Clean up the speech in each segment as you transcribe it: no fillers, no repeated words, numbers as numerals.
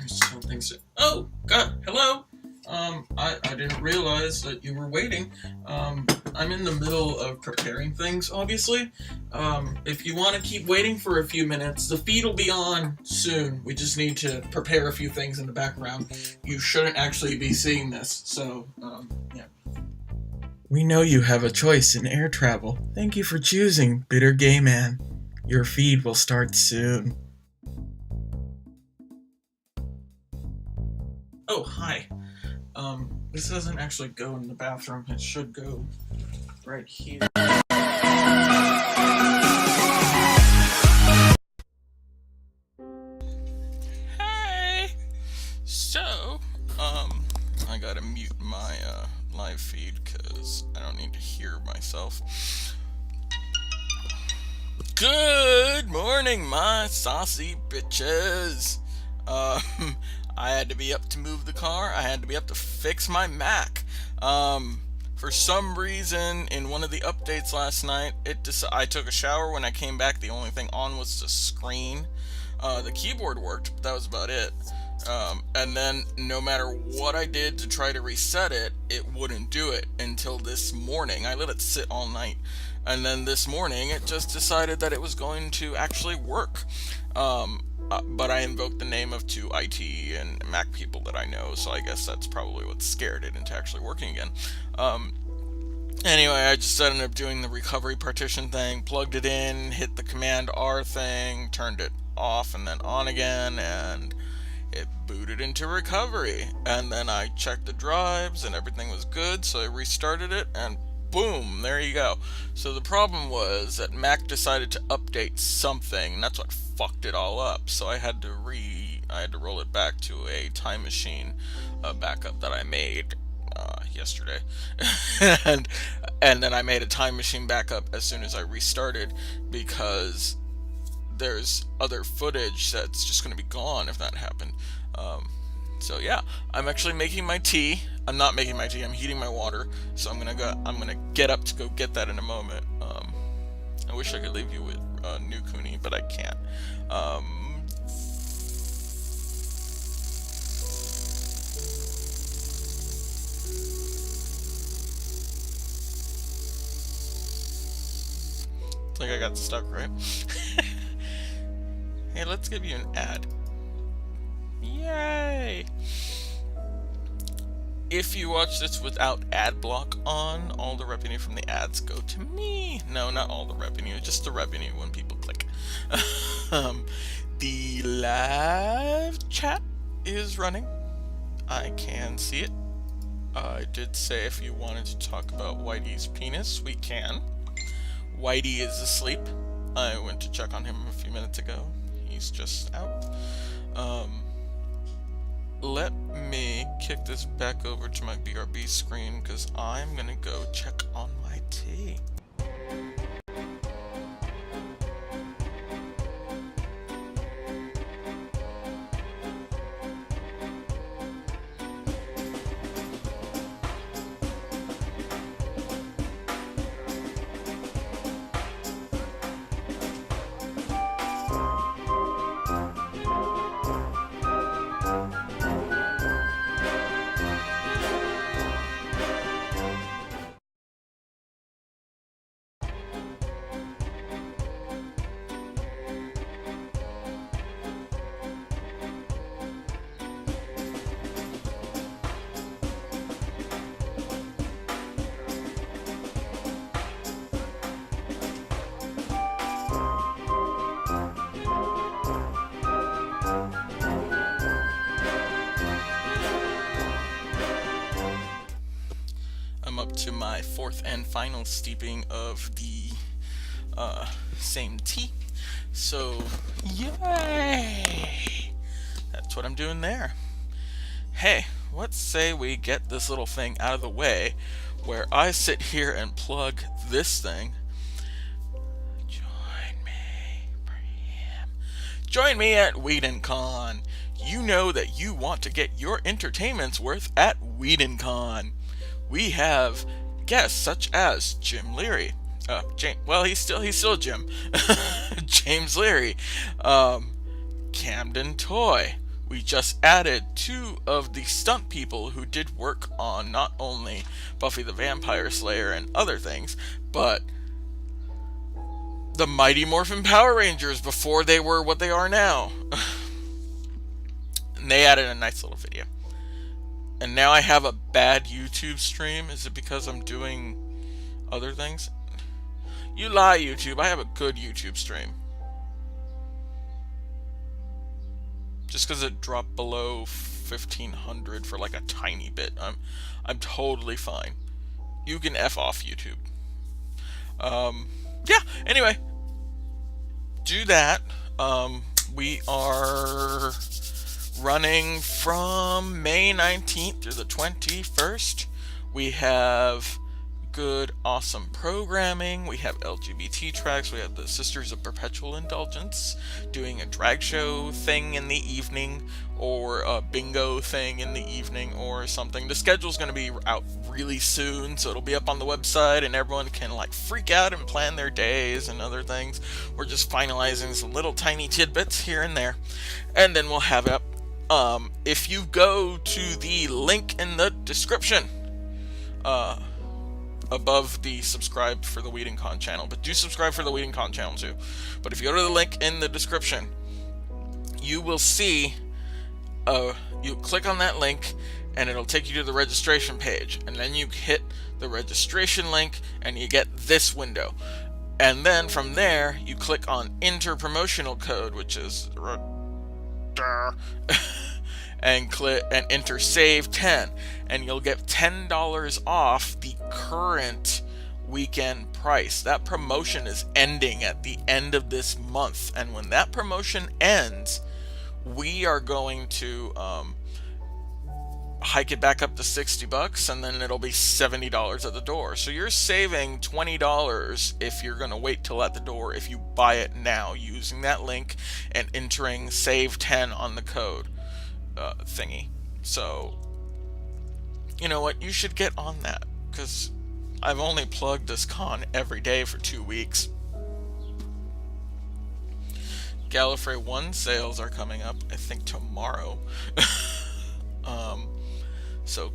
Something's. Oh, God, hello. I didn't realize that you were waiting. I'm in the middle of preparing things, obviously. If you want to keep waiting for a few minutes, the feed will be on soon. We just need to prepare a few things in the background. You shouldn't actually be seeing this, so, yeah. We know you have a choice in air travel. Thank you for choosing Bitter Gay Man. Your feed will start soon. Oh, hi. This doesn't actually go in the bathroom. It should go right here. Hey! So, I gotta mute my, live feed because I don't need to hear myself. Good morning, my saucy bitches! I had to be up to move the car. I had to be up to fix my Mac. For some reason, in one of the updates last night, I took a shower. When I came back, the only thing on was the screen. The keyboard worked, but that was about it. And then, no matter what I did to try to reset it, it wouldn't do it until this morning. I let it sit all night. And then this morning, it just decided that it was going to actually work. But I invoked the name of two IT and Mac people that I know, so I guess that's probably what scared it into actually working again. Anyway, I just ended up doing the recovery partition thing, plugged it in, hit the Command R thing, turned it off and then on again, and it booted into recovery. And then I checked the drives and everything was good, so I restarted it and boom, there you go. So the problem was that Mac decided to update something, and that's what fucked it all up. So I had to roll it back to a Time Machine backup that I made yesterday, and then I made a Time Machine backup as soon as I restarted because there's other footage that's just going to be gone if that happened. So yeah, I'm actually making my tea. I'm not making my tea. I'm heating my water. So I'm gonna get up to go get that in a moment. I wish I could leave you with New Cooney, but I can't. Like I got stuck, right? Hey, let's give you an ad. Yay! If you watch this without ad block on, all the revenue from the ads go to me. No, not all the revenue, just the revenue when people click. The live chat is running. I can see it. I did say if you wanted to talk about Whitey's penis, we can. Whitey is asleep. I went to check on him a few minutes ago. He's just out. Let me kick this back over to my BRB screen because I'm gonna go check on my tea. Up to my fourth and final steeping of the same tea. So, yay! That's what I'm doing there. Hey, let's say we get this little thing out of the way where I sit here and plug this thing. Join me at WhedonCon. You know that you want to get your entertainment's worth at WhedonCon. We have guests such as Jim Leary. He's still Jim. James Leary. Camden Toy. we just added two of the stunt people who did work on not only Buffy the Vampire Slayer and other things, but the Mighty Morphin Power Rangers before they were what they are now. And they added a nice little video. And now I have a bad YouTube stream. Is it because I'm doing other things? You lie, YouTube. I have a good YouTube stream. Just because it dropped below 1500 for like a tiny bit, I'm totally fine. You can F off, YouTube. Yeah. Anyway, do that. We are running from May 19th through the 21st. We have good, awesome programming. We have LGBT tracks. We have the Sisters of Perpetual Indulgence doing a drag show thing in the evening, or a bingo thing in the evening, or something. The schedule's going to be out really soon, so it'll be up on the website, and everyone can like freak out and plan their days and other things. We're just finalizing some little tiny tidbits here and there, and then we'll have it up. If you go to the link in the description, above the subscribe for the Weed and Con channel, but do subscribe for the Weed and Con channel too. But if you go to the link in the description, you will see, you click on that link and it'll take you to the registration page, and then you hit the registration link and you get this window. And then from there, you click on enter promotional code, which is and click and enter save 10, and you'll get $10 off the current weekend price. That promotion is ending at the end of this month, and when that promotion ends, we are going to hike it back up to $60, and then it'll be $70 at the door. So you're saving $20 if you're going to wait till at the door if you buy it now using that link and entering save 10 on the code thingy. So you know what, you should get on that, because I've only plugged this con every day for 2 weeks. Gallifrey 1 sales are coming up, I think, tomorrow. So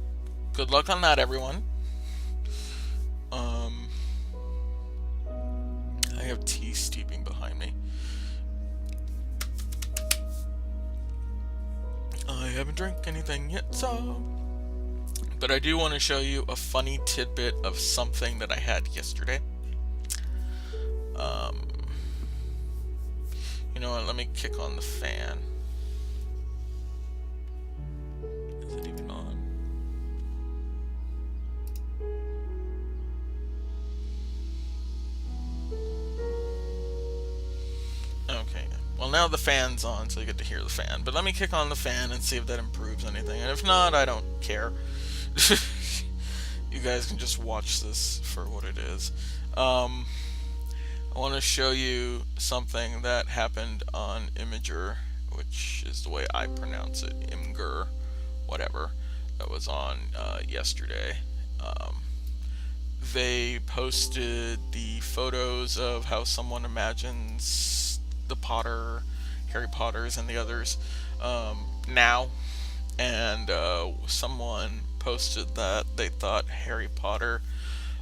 good luck on that, everyone. I have tea steeping behind me. I haven't drank anything yet, so... But I do want to show you a funny tidbit of something that I had yesterday. You know what, let me kick on the fan. Is it even on? Okay, well now the fan's on, so you get to hear the fan. But let me kick on the fan and see if that improves anything. And if not, I don't care. You guys can just watch this for what it is. I want to show you something that happened on Imager, which is the way I pronounce it, Imgur, whatever, that was on yesterday. They posted the photos of how someone imagines the Harry Potters and the others now, and someone posted that they thought Harry Potter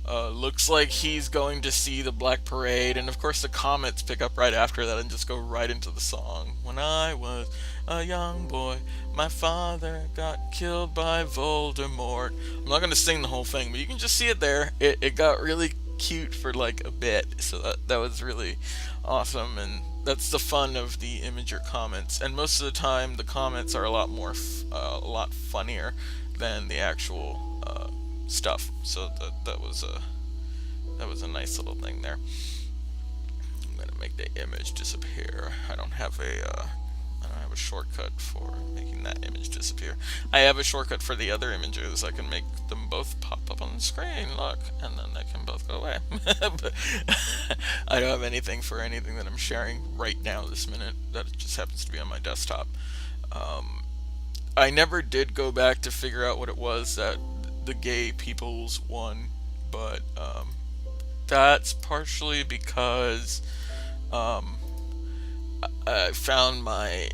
looks like he's going to see the Black Parade, and of course the comments pick up right after that and just go right into the song. When I was a young boy, my father got killed by Voldemort. I'm not going to sing the whole thing, but you can just see it there. It got really cute for like a bit, so that was really awesome, and that's the fun of the Imager comments. And most of the time the comments are a lot funnier than the actual stuff. So that was a nice little thing there. I'm gonna make the image disappear. I don't have a shortcut for making that image disappear. I have a shortcut for the other images. I can make them both pop up on the screen, look, and then they can both go away. But I don't have anything for anything that I'm sharing right now this minute. That just happens to be on my desktop. I never did go back to figure out what it was that the gay peoples won, but that's partially because I found my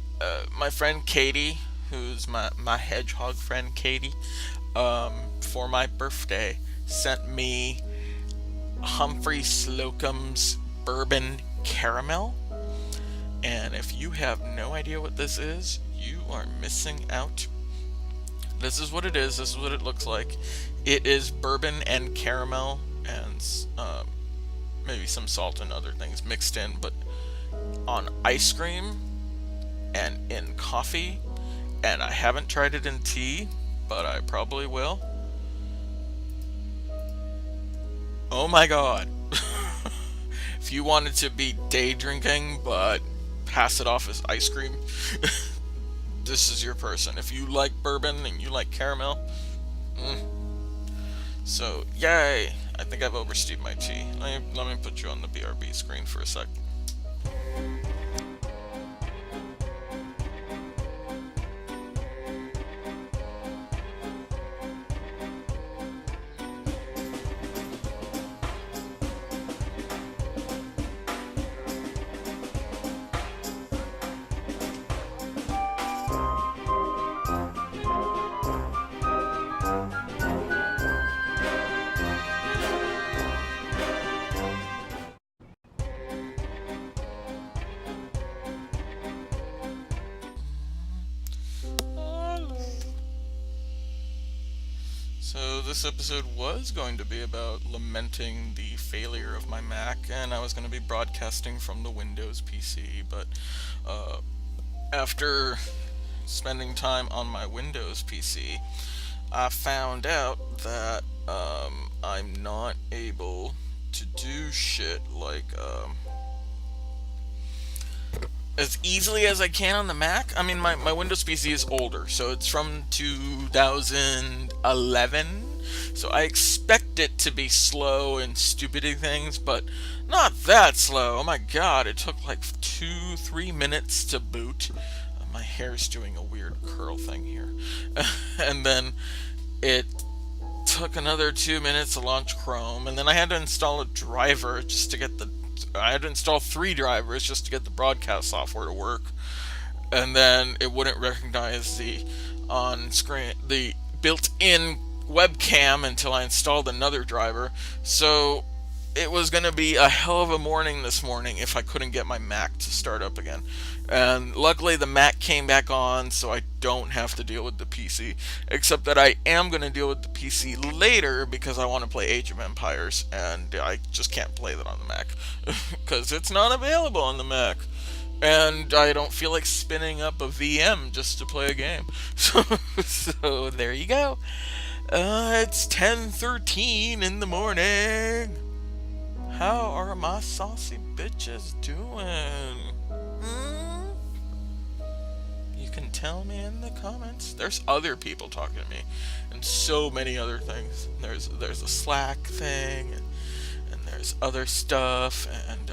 friend Katie, who's my hedgehog friend Katie, for my birthday, sent me Humphrey Slocum's Bourbon Caramel. And if you have no idea what this is, you are missing out. This is what it is. This is what it looks like. It is bourbon and caramel and maybe some salt and other things mixed in, but on ice cream and in coffee. And I haven't tried it in tea, but I probably will. Oh my god. If you wanted to be day drinking but pass it off as ice cream, this is your person. If you like bourbon and you like caramel, so yay! I think I've overstepped my tea. Let me put you on the BRB screen for a sec. So this episode was going to be about lamenting the failure of my Mac, and I was going to be broadcasting from the Windows PC, but after spending time on my Windows PC, I found out that I'm not able to do shit like as easily as I can on the Mac. I mean, my Windows PC is older, so it's from 2011. So I expect it to be slow and stupid things, but not that slow. Oh my god, it took like 2-3 minutes to boot. My hair's doing a weird curl thing here. And then it took another 2 minutes to launch Chrome, and then I had to install a driver just to get I had to install 3 drivers just to get the broadcast software to work, and then it wouldn't recognize the built-in webcam until I installed another driver. So it was going to be a hell of a morning this morning if I couldn't get my Mac to start up again. And luckily the Mac came back on, so I don't have to deal with the PC. Except that I am going to deal with the PC later because I want to play Age of Empires, and I just can't play that on the Mac because it's not available on the Mac. And I don't feel like spinning up a VM just to play a game. So there you go. It's 10:13 in the morning. How are my saucy bitches doing? You can tell me in the comments. There's other people talking to me, and so many other things. There's a Slack thing, and there's other stuff, and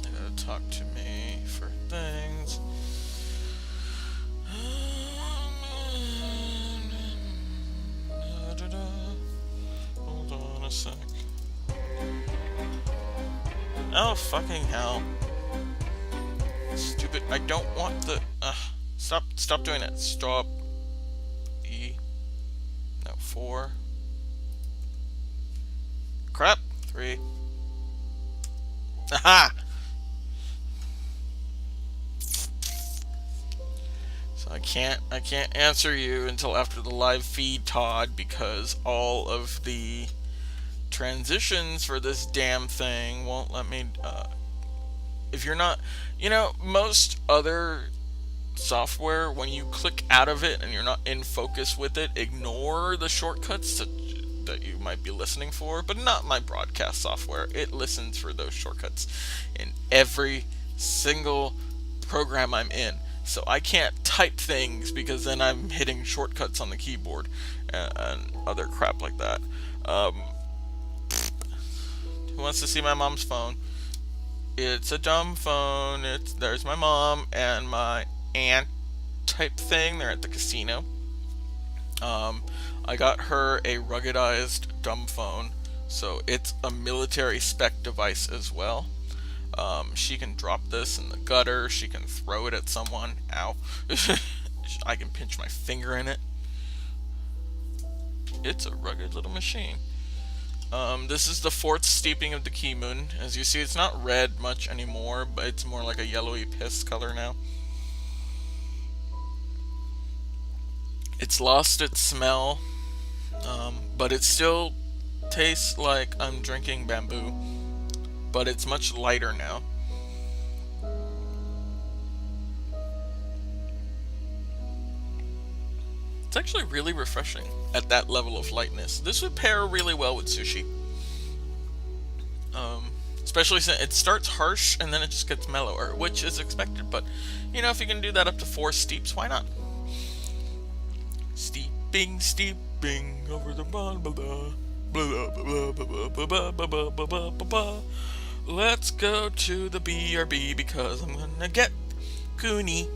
they gotta talk to me for things. Hold on a sec. Oh, fucking hell. Stupid. I don't want the... Stop doing that. Stop. E. No, 4. Crap. 3. Aha! So I can't answer you until after the live feed, Todd, because all of the transitions for this damn thing won't let me, if you're not, most other software, when you click out of it and you're not in focus with it, ignore the shortcuts that you might be listening for, but not my broadcast software. It listens for those shortcuts in every single program I'm in. So I can't type things because then I'm hitting shortcuts on the keyboard and other crap like that. Who wants to see my mom's phone? It's a dumb phone. There's my mom and my aunt type thing. They're at the casino. I got her a ruggedized dumb phone, so it's a military spec device as well. She can drop this in the gutter. She can throw it at someone. Ow. I can pinch my finger in it. It's a rugged little machine. This is the fourth steeping of the Key Moon. As you see, it's not red much anymore, but it's more like a yellowy piss color now. It's lost its smell, but it still tastes like I'm drinking bamboo, but it's much lighter now. It's actually really refreshing at that level of lightness. This would pair really well with sushi. Especially since it starts harsh and then it just gets mellower, which is expected, but you know, if you can do that up to 4 steeps, why not? Steeping, steeping over the blah blah blah blah blah blah blah blah blah blah blah. Let's go to the BRB because I'm gonna get Goonie.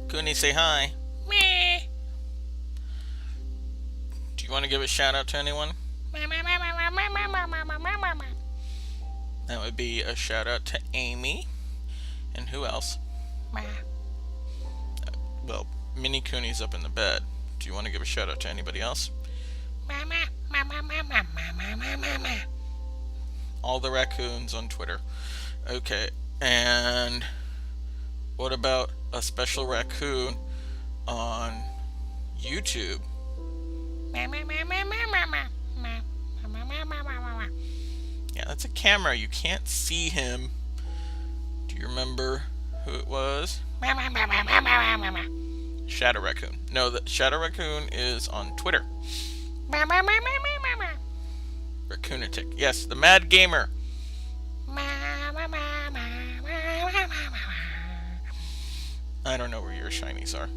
Goonie, say hi. Meh. Do you want to give a shout out to anyone? That would be a shout out to Amy. And who else? Well, Mini Cooney's up in the bed. Do you want to give a shout out to anybody else? All the raccoons on Twitter. Okay, and what about a special raccoon on YouTube? Yeah, that's a camera. You can't see him. Do you remember who it was? Shadow Raccoon. No, the Shadow Raccoon is on Twitter. Raccoonatic. Yes, the Mad Gamer. I don't know where your shinies are.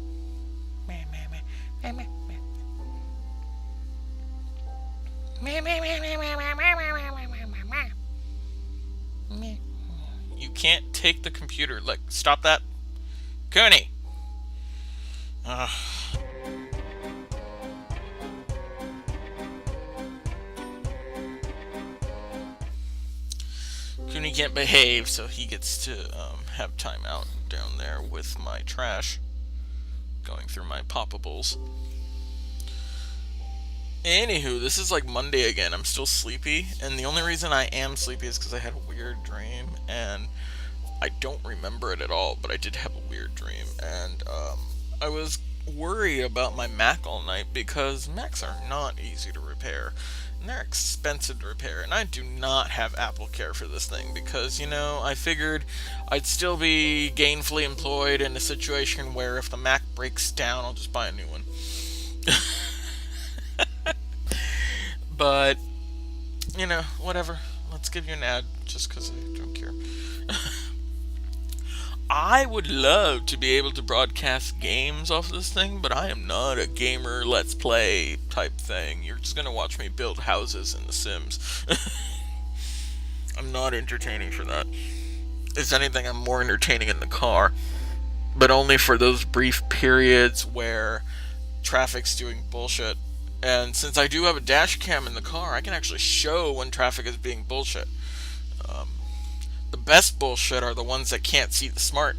You can't take the computer. Like, stop that. Cooney! Cooney can't behave, so he gets to have time out down there with my trash. Going through my poppables. Anywho, this is like Monday again. I'm still sleepy, and the only reason I am sleepy is because I had a weird dream, and I don't remember it at all, but I did have a weird dream, and I was worried about my Mac all night because Macs are not easy to repair, and they're expensive to repair, and I do not have Apple Care for this thing because, you know, I figured I'd still be gainfully employed in a situation where if the Mac breaks down, I'll just buy a new one. But, you know, whatever. Let's give you an ad just because I don't care. I would love to be able to broadcast games off this thing, but I am not a gamer let's play type thing. You're just going to watch me build houses in The Sims. I'm not entertaining for that. If anything, I'm more entertaining in the car. But only for those brief periods where traffic's doing bullshit. And since I do have a dash cam in the car, I can actually show when traffic is being bullshit. The best bullshit are the ones that can't see the smart.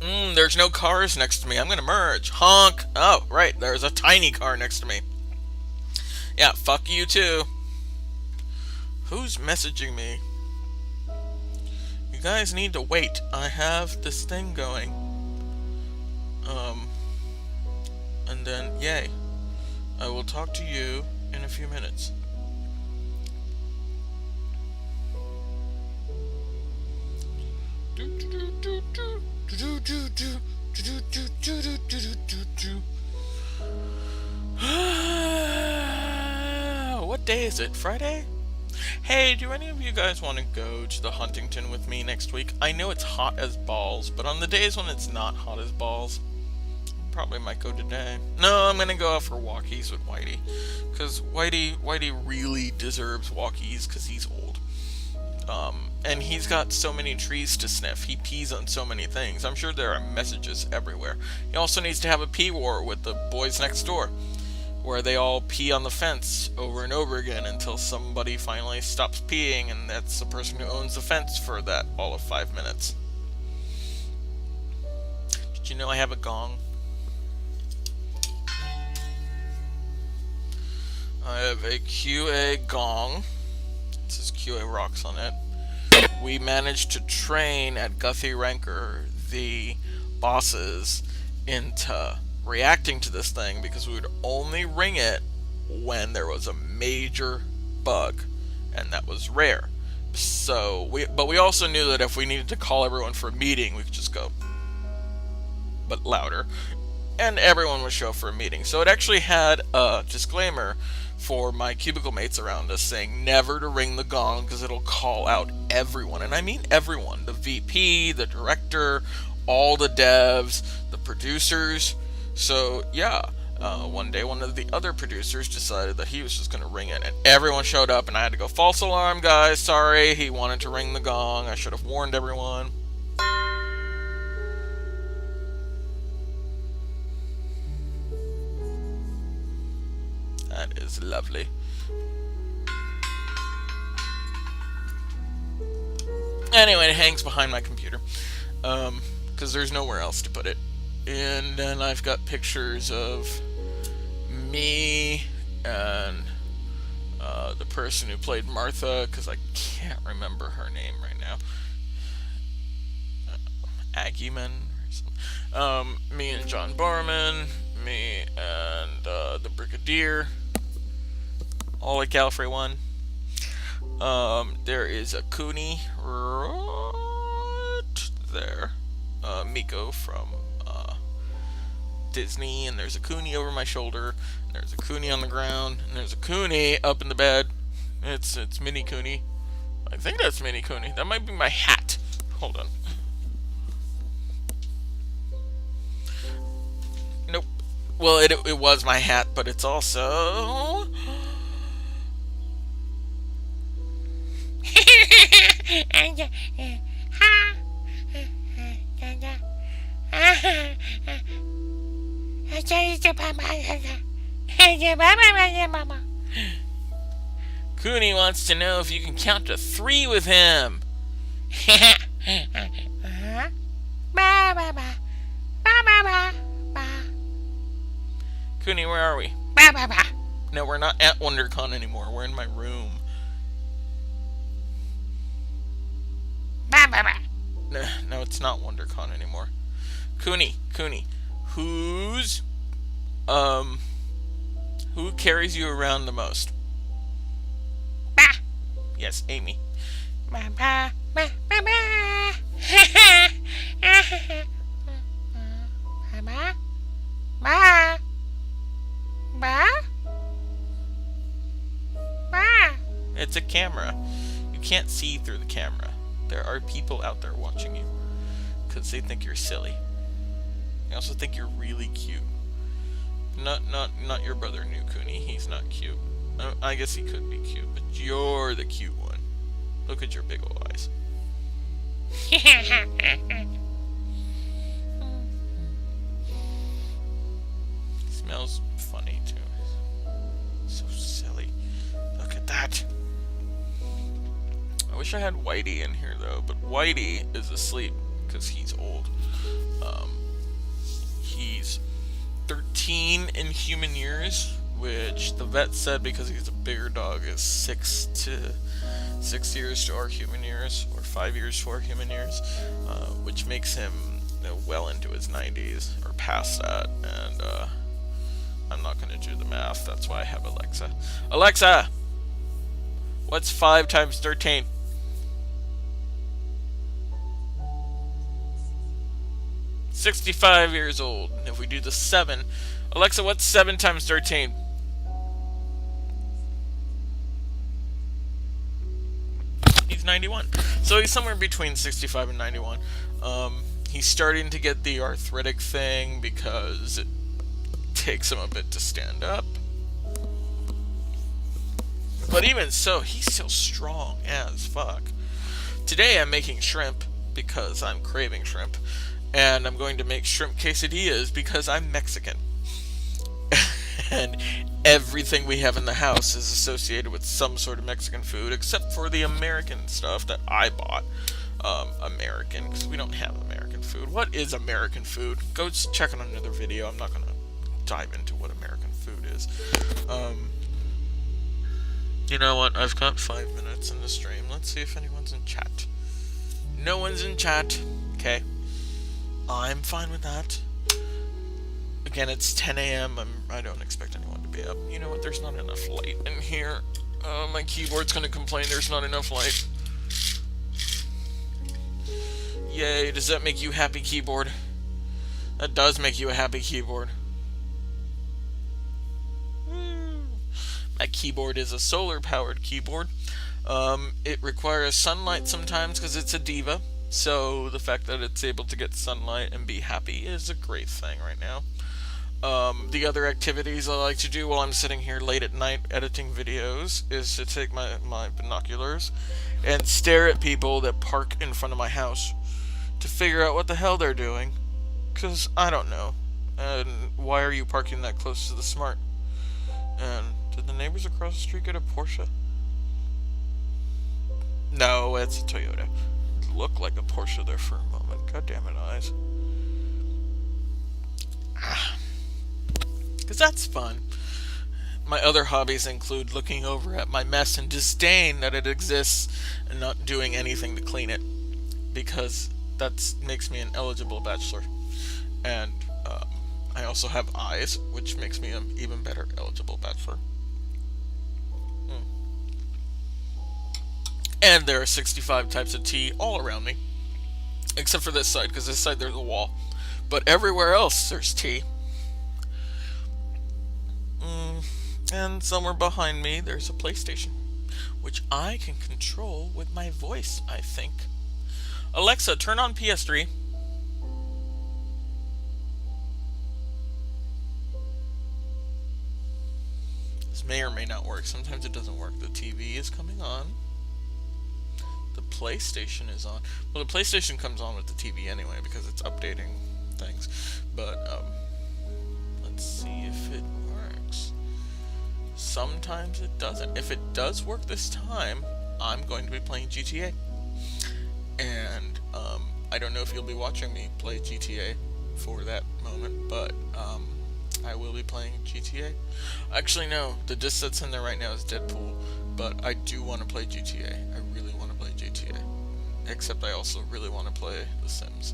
There's no cars next to me. I'm gonna merge. Honk. Oh, right. There's a tiny car next to me. Yeah, fuck you too. Who's messaging me? You guys need to wait. I have this thing going. And then, yay. I will talk to you in a few minutes. What day is it? Friday? Hey, do any of you guys want to go to the Huntington with me next week? I know it's hot as balls, but on the days when it's not hot as balls, probably might go today. No, I'm gonna go out for walkies with Whitey, because Whitey really deserves walkies because he's old. And he's got so many trees to sniff. He pees on so many things. I'm sure there are messages everywhere. He also needs to have a pee war with the boys next door, where they all pee on the fence over and over again until somebody finally stops peeing, and that's the person who owns the fence for that all of 5 minutes. Did you know I have a gong? I have a QA gong. It says QA Rocks on it. We managed to train at Guthrie Ranker the bosses into reacting to this thing because we would only ring it when there was a major bug, and that was rare. So we also knew that if we needed to call everyone for a meeting, we could just go, but louder, and everyone would show up for a meeting. So it actually had a disclaimer for my cubicle mates around us saying never to ring the gong because it'll call out everyone, and I mean everyone: the VP, the director, all the devs, the producers. So yeah, one day one of the other producers decided that he was just going to ring it, and everyone showed up, and I had to go, false alarm guys, sorry, he wanted to ring the gong, I should have warned everyone. That is lovely. Anyway, it hangs behind my computer because there's nowhere else to put it. And then I've got pictures of me and the person who played Martha, because I can't remember her name right now. Aggieman or something. Me and John Barman, me and the Brigadier, all at Gallifrey 1. There is a Cooney right there. Miko from Disney, and there's a Cooney over my shoulder, and there's a Cooney on the ground, and there's a Cooney up in the bed. It's Mini Cooney. I think that's Mini Cooney. That might be my hat. Hold on. Nope. Well, it was my hat, but it's also Cooney wants to know if you can count to 3 with him. Cooney, where are we? No, we're not at WonderCon anymore. We're in my room. No, it's not WonderCon anymore. Cooney, who carries you around the most? Yes, Amy. It's a camera. You can't see through the camera. There are people out there watching you because they think you're silly. They also think you're really cute. Not your brother, New Cooney. He's not cute. I guess he could be cute, but you're the cute one. Look at your big old eyes. Smells funny too. So silly. Look at that. I wish I had Whitey in here though, but Whitey is asleep because he's old. He's 13 in human years, which the vet said because he's a bigger dog is 6 years to our human years, or 5 years to our human years, which makes him well into his 90s or past that. And I'm not going to do the math. That's why I have Alexa. Alexa, what's 5 times 13? 65 years old. If we do the 7, Alexa, what's 7 times 13? He's 91. So he's somewhere between 65 and 91. He's starting to get the arthritic thing because it takes him a bit to stand up. But even so, he's still strong as fuck. Today I'm making shrimp because I'm craving shrimp. And I'm going to make shrimp quesadillas because I'm Mexican. And everything we have in the house is associated with some sort of Mexican food, except for the American stuff that I bought. American, because we don't have American food. What is American food? Go check on another video. I'm not going to dive into what American food is. You know what? I've got 5 minutes in the stream. Let's see if anyone's in chat. No one's in chat. Okay. I'm fine with that. Again, it's 10 a.m. I don't expect anyone to be up. You know what? There's not enough light in here. My keyboard's going to complain there's not enough light. Yay, does that make you happy, keyboard? That does make you a happy keyboard. My keyboard is a solar-powered keyboard. It requires sunlight sometimes because it's a diva. So the fact that it's able to get sunlight and be happy is a great thing right now. The other activities I like to do while I'm sitting here late at night editing videos is to take my binoculars and stare at people that park in front of my house to figure out what the hell they're doing. Because I don't know. And why are you parking that close to the smart? And did the neighbors across the street get a Porsche? No, it's a Toyota. It looked like a Porsche there for a moment. God damn it, eyes. Because that's fun. My other hobbies include looking over at my mess in disdain that it exists and not doing anything to clean it. Because that makes me an eligible bachelor. And I also have eyes, which makes me an even better eligible bachelor. And there are 65 types of tea all around me. Except for this side, because this side there's a wall. But everywhere else there's tea. And somewhere behind me there's a PlayStation, which I can control with my voice, I think. Alexa, turn on PS3. This may or may not work. Sometimes it doesn't work. The TV is coming on. The PlayStation is on. Well, the PlayStation comes on with the TV anyway because it's updating things. But, let's see if it works. Sometimes it doesn't. If it does work this time, I'm going to be playing GTA. And, I don't know if you'll be watching me play GTA for that moment, but, I will be playing GTA. Actually, no. The disc that's in there right now is Deadpool, but I do want to play GTA. I really want to play GTA. Except I also really want to play The Sims.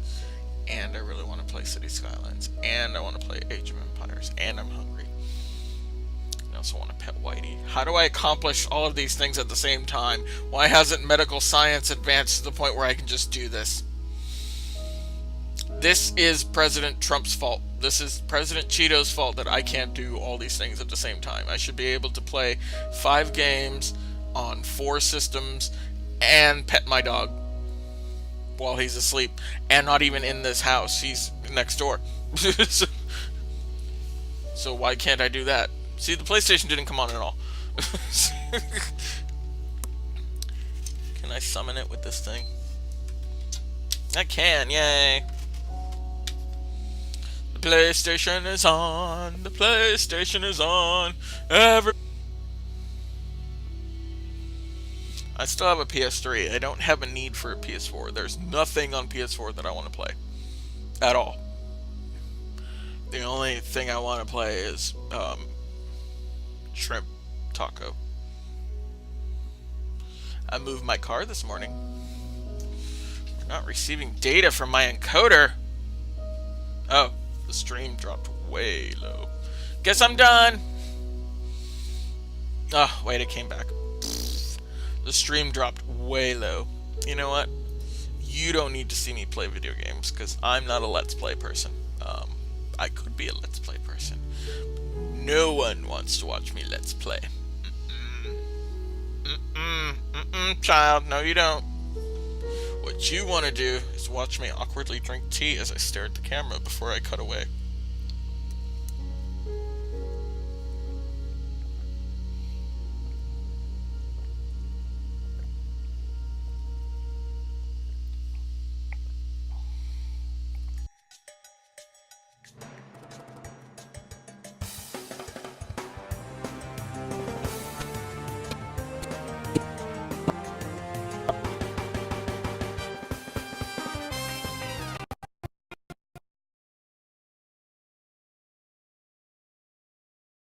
And I really want to play City Skylines. And I want to play Age of Empires. And I'm hungry. I also want to pet Whitey. How do I accomplish all of these things at the same time? Why hasn't medical science advanced to the point where I can just do this? This is President Trump's fault. This is President Cheeto's fault that I can't do all these things at the same time. I should be able to play 5 games on 4 systems and pet my dog while he's asleep and not even in this house. He's next door. So why can't I do that? See, the PlayStation didn't come on at all. Can I summon it with this thing? I can, yay! The PlayStation is on. The PlayStation is on. I still have a PS3. I don't have a need for a PS4. There's nothing on PS4 that I want to play. At all. The only thing I want to play is, shrimp taco. I moved my car this morning. We're not receiving data from my encoder. Oh, the stream dropped way low. Guess I'm done. Oh, wait, it came back. The stream dropped way low. You know what? you don't need to see me play video games because I'm not a Let's Play person. I could be a Let's Play person. No one wants to watch me Let's Play. Child, no you don't. What you want to do is watch me awkwardly drink tea as I stare at the camera before I cut away.